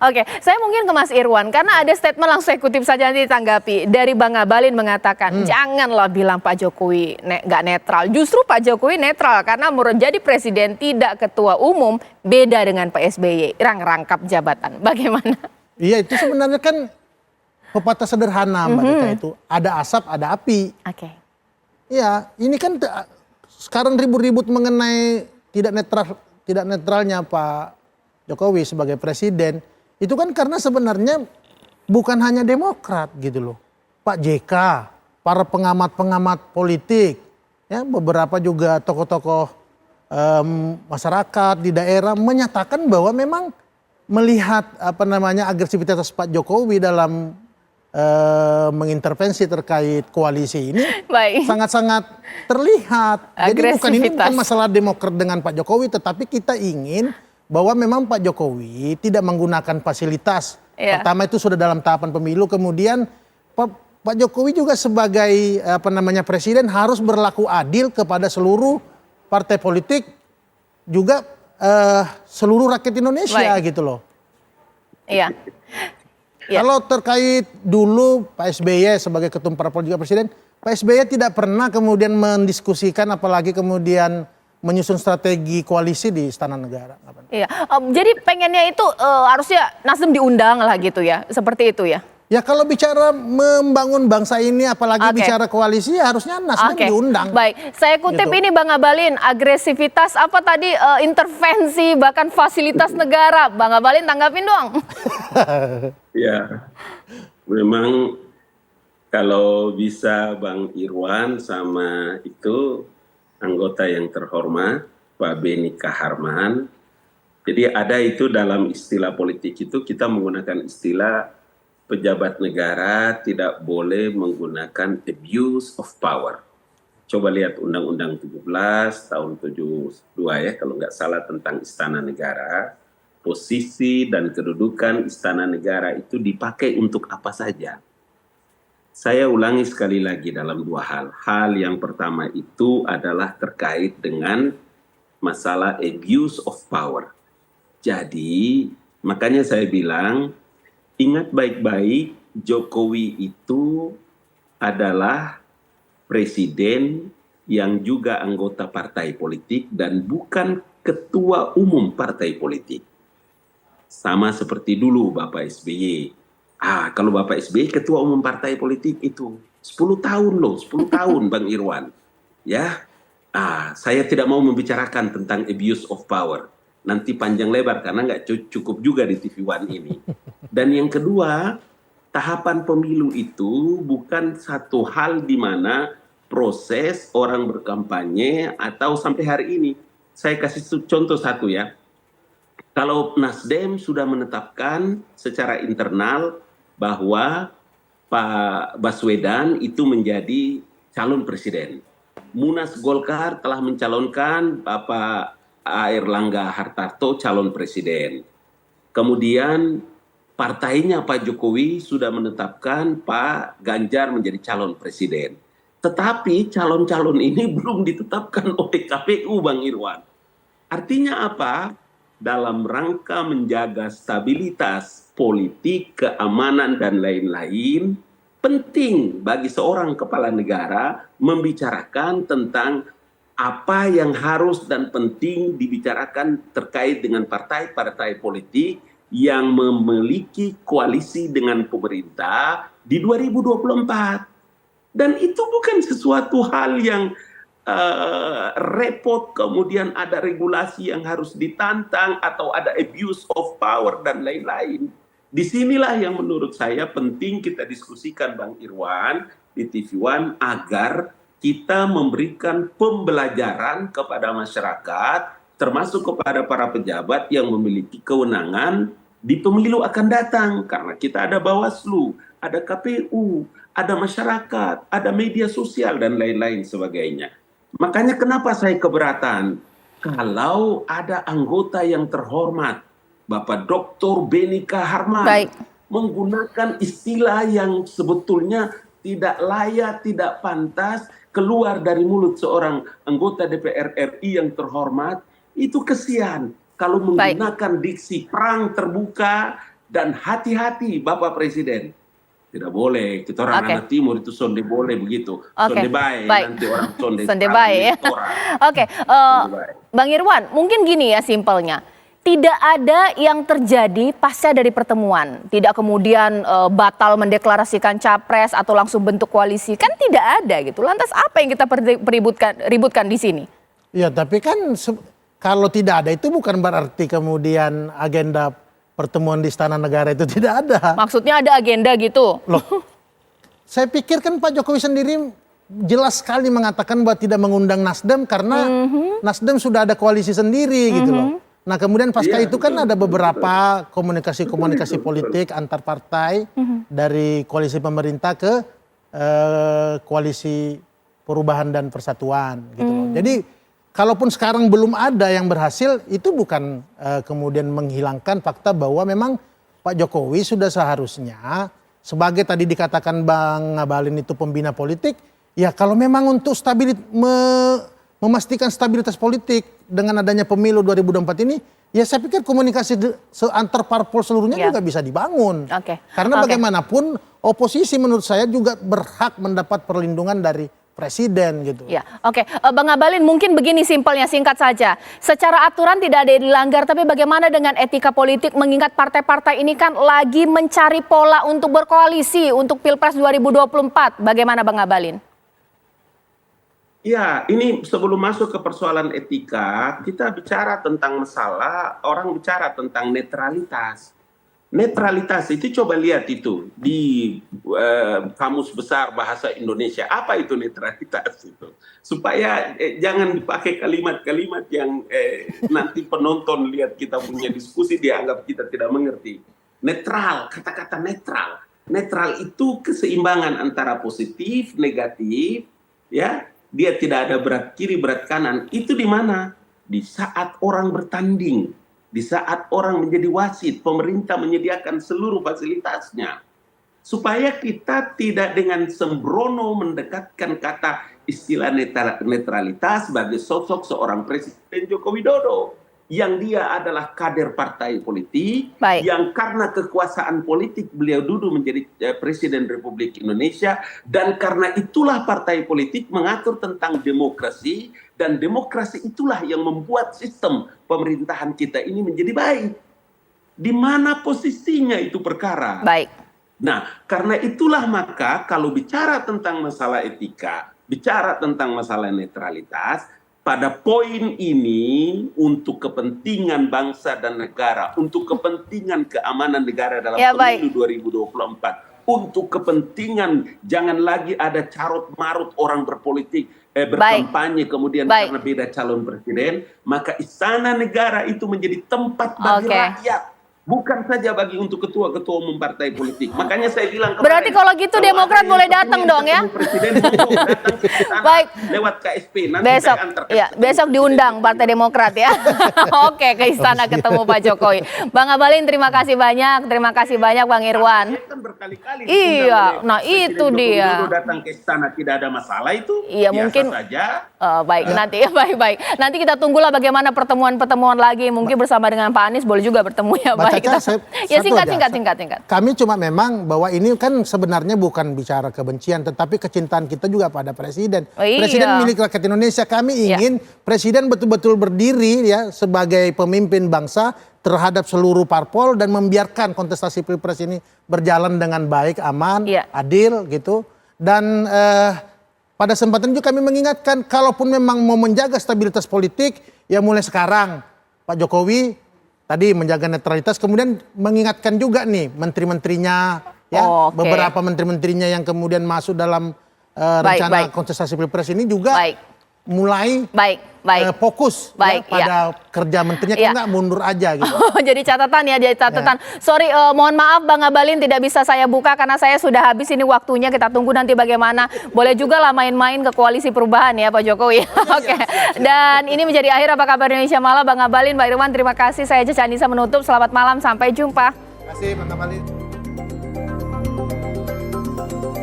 Oke, saya mungkin ke Mas Irwan karena ada statement langsung saya kutip saja nanti ditanggapi dari Bang Abalin mengatakan janganlah bilang Pak Jokowi nggak netral. Justru Pak Jokowi netral karena menjadi presiden tidak ketua umum beda dengan Pak SBY rangkap jabatan. Bagaimana? Iya itu sebenarnya kan pepatah sederhana Mbak Dika itu ada asap ada api. Oke. Ya ini kan sekarang ribut-ribut mengenai tidak netralnya Pak Jokowi sebagai presiden. Itu kan karena sebenarnya bukan hanya Demokrat gitu loh. Pak JK, para pengamat-pengamat politik, ya beberapa juga tokoh-tokoh masyarakat di daerah menyatakan bahwa memang melihat agresivitas Pak Jokowi dalam mengintervensi terkait koalisi ini sangat-sangat terlihat. Jadi ini bukan masalah Demokrat dengan Pak Jokowi, tetapi kita ingin bahwa memang Pak Jokowi tidak menggunakan fasilitas. Pertama itu sudah dalam tahapan pemilu, kemudian Pak Jokowi juga sebagai presiden harus berlaku adil kepada seluruh partai politik, juga seluruh rakyat Indonesia gitu loh. Iya. Kalau terkait dulu Pak SBY sebagai ketum parpol juga presiden, Pak SBY tidak pernah kemudian mendiskusikan apalagi kemudian menyusun strategi koalisi di Istana Negara. Iya, jadi pengennya itu harusnya Nasdem diundang lah gitu ya, seperti itu ya? Ya kalau bicara membangun bangsa ini apalagi bicara koalisi ya harusnya Nasdem diundang. Baik, saya kutip ini Bang Abalin, agresivitas apa tadi intervensi bahkan fasilitas negara. Bang Abalin tanggapin dong. Ya, memang kalau bisa Bang Irwan sama itu anggota yang terhormat Pak Beni Kaharman. Jadi ada itu dalam istilah politik itu kita menggunakan istilah pejabat negara tidak boleh menggunakan abuse of power. Coba lihat Undang-Undang 17 tahun 72 ya kalau nggak salah tentang Istana Negara. Posisi dan kedudukan Istana Negara itu dipakai untuk apa saja. Saya ulangi sekali lagi dalam dua hal. Hal yang pertama itu adalah terkait dengan masalah abuse of power. Jadi makanya saya bilang ingat baik-baik Jokowi itu adalah presiden yang juga anggota partai politik dan bukan ketua umum partai politik. Sama seperti dulu Bapak SBY. Kalau Bapak SBY ketua umum partai politik itu 10 tahun loh, 10 tahun Bang Irwan. Ya, saya tidak mau membicarakan tentang abuse of power. Nanti panjang lebar karena nggak cukup juga di TV One ini. Dan yang kedua, tahapan pemilu itu bukan satu hal di mana proses orang berkampanye atau sampai hari ini. Saya kasih contoh satu ya. Kalau Nasdem sudah menetapkan secara internal bahwa Pak Baswedan itu menjadi calon presiden. Munas Golkar telah mencalonkan Bapak Airlangga Hartarto calon presiden. Kemudian partainya Pak Jokowi sudah menetapkan Pak Ganjar menjadi calon presiden. Tetapi calon-calon ini belum ditetapkan oleh KPU Bang Irwan. Artinya apa? Dalam rangka menjaga stabilitas politik, keamanan dan lain-lain, penting bagi seorang kepala negara membicarakan tentang apa yang harus dan penting dibicarakan terkait dengan partai-partai politik yang memiliki koalisi dengan pemerintah di 2024. Dan itu bukan sesuatu hal yang repot, kemudian ada regulasi yang harus ditantang atau ada abuse of power dan lain-lain. Disinilah yang menurut saya penting kita diskusikan Bang Irwan di TV One agar kita memberikan pembelajaran kepada masyarakat, termasuk kepada para pejabat yang memiliki kewenangan di pemilu akan datang. Karena kita ada Bawaslu, ada KPU, ada masyarakat, ada media sosial, dan lain-lain sebagainya. Makanya kenapa saya keberatan? Kalau ada anggota yang terhormat, Bapak Dr. Beni Kaharman, menggunakan istilah yang sebetulnya tidak layak, tidak pantas, keluar dari mulut seorang anggota DPR RI yang terhormat, itu kesian. Kalau menggunakan diksi perang terbuka Dan hati-hati Bapak Presiden. Tidak boleh, kita orang anak timur itu sonde boleh begitu. Sonde baik, nanti orang sonde baik ya. Oke, Bang Irwan, mungkin gini ya simpelnya. Tidak ada yang terjadi pasca dari pertemuan. Tidak kemudian batal mendeklarasikan capres atau langsung bentuk koalisi. Kan tidak ada gitu. Lantas apa yang kita ributkan di sini? Ya tapi kan kalau tidak ada itu bukan berarti kemudian agenda pertemuan di Istana Negara itu tidak ada. Maksudnya ada agenda gitu? Loh, saya pikir kan Pak Jokowi sendiri jelas sekali mengatakan bahwa tidak mengundang Nasdem karena Nasdem sudah ada koalisi sendiri gitu loh. Nah kemudian pasca itu kan ada beberapa komunikasi politik antar partai dari koalisi pemerintah ke koalisi perubahan dan persatuan gitu loh. Jadi kalaupun sekarang belum ada yang berhasil, itu bukan kemudian menghilangkan fakta bahwa memang Pak Jokowi sudah seharusnya, sebagai tadi dikatakan Bang Ngabalin itu pembina politik, ya kalau memang untuk memastikan stabilitas politik dengan adanya pemilu 2024 ini, ya saya pikir komunikasi antar parpol seluruhnya juga bisa dibangun. Karena bagaimanapun oposisi menurut saya juga berhak mendapat perlindungan dari presiden gitu. Ya, Bang Ngabalin mungkin begini simpelnya, singkat saja. Secara aturan tidak ada yang dilanggar, tapi bagaimana dengan etika politik mengingat partai-partai ini kan lagi mencari pola untuk berkoalisi untuk Pilpres 2024. Bagaimana Bang Ngabalin? Ya, ini sebelum masuk ke persoalan etika, kita bicara tentang masalah, orang bicara tentang netralitas. Netralitas itu coba lihat itu di kamus besar bahasa Indonesia. Apa itu netralitas itu? Supaya jangan dipakai kalimat-kalimat yang nanti penonton lihat kita punya diskusi dianggap kita tidak mengerti. Netral, kata-kata netral. Netral itu keseimbangan antara positif, negatif, ya. Dia tidak ada berat kiri, berat kanan. Itu di mana? Di saat orang bertanding. Di saat orang menjadi wasit, pemerintah menyediakan seluruh fasilitasnya. Supaya kita tidak dengan sembrono mendekatkan kata istilah netralitas sebagai sosok seorang Presiden Joko Widodo. Yang dia adalah kader partai politik, yang karena kekuasaan politik beliau duduk menjadi Presiden Republik Indonesia, dan karena itulah partai politik mengatur tentang demokrasi, dan demokrasi itulah yang membuat sistem pemerintahan kita ini menjadi baik. Di mana posisinya itu perkara. Nah, karena itulah maka kalau bicara tentang masalah etika, bicara tentang masalah netralitas, pada poin ini untuk kepentingan bangsa dan negara, untuk kepentingan keamanan negara dalam pemilu 2024, untuk kepentingan jangan lagi ada carut-marut orang berpolitik, berkampanye kemudian karena beda calon presiden, maka Istana Negara itu menjadi tempat bagi rakyat. Bukan saja bagi untuk ketua-ketua umum partai politik. Makanya saya bilang kemarin, berarti kalau gitu Demokrat boleh datang dong ya. Presiden datang ke istana lewat KSP. Nanti besok, besok diundang Partai Demokrat ya. Oke, ke istana ketemu Pak Jokowi. Bang Ngabalin terima kasih banyak Bang Irwan. Kan berkali-kali. Iya, nah itu dia. Datang ke istana tidak ada masalah itu. Iya mungkin saja. Nanti Nanti kita tunggulah bagaimana pertemuan lagi. Mungkin bersama dengan Pak Anies boleh juga bertemu ya. Singkat. Kami cuma memang bahwa ini kan sebenarnya bukan bicara kebencian, tetapi kecintaan kita juga pada presiden. Presiden milik rakyat Indonesia. Kami ingin presiden betul-betul berdiri ya sebagai pemimpin bangsa terhadap seluruh parpol dan membiarkan kontestasi Pilpres ini berjalan dengan baik, aman, adil gitu. Dan pada kesempatan itu kami mengingatkan kalaupun memang mau menjaga stabilitas politik ya mulai sekarang Pak Jokowi tadi menjaga netralitas, kemudian mengingatkan juga nih menteri-menterinya, ya beberapa menteri-menterinya yang kemudian masuk dalam rencana kontestasi Pilpres ini juga mulai fokus pada kerja menterinya, kan nggak mundur aja gitu. Jadi catatan. Sorry, mohon maaf Bang Ngabalin tidak bisa saya buka karena saya sudah habis ini waktunya. Kita tunggu nanti bagaimana. Boleh juga lah main-main ke koalisi perubahan ya Pak Jokowi. Dan ini menjadi akhir Apa Kabar Indonesia Malam. Bang Ngabalin, Mbak Irwan, terima kasih. Saya Caca Anissa menutup. Selamat malam, sampai jumpa. Terima kasih Bang Ngabalin.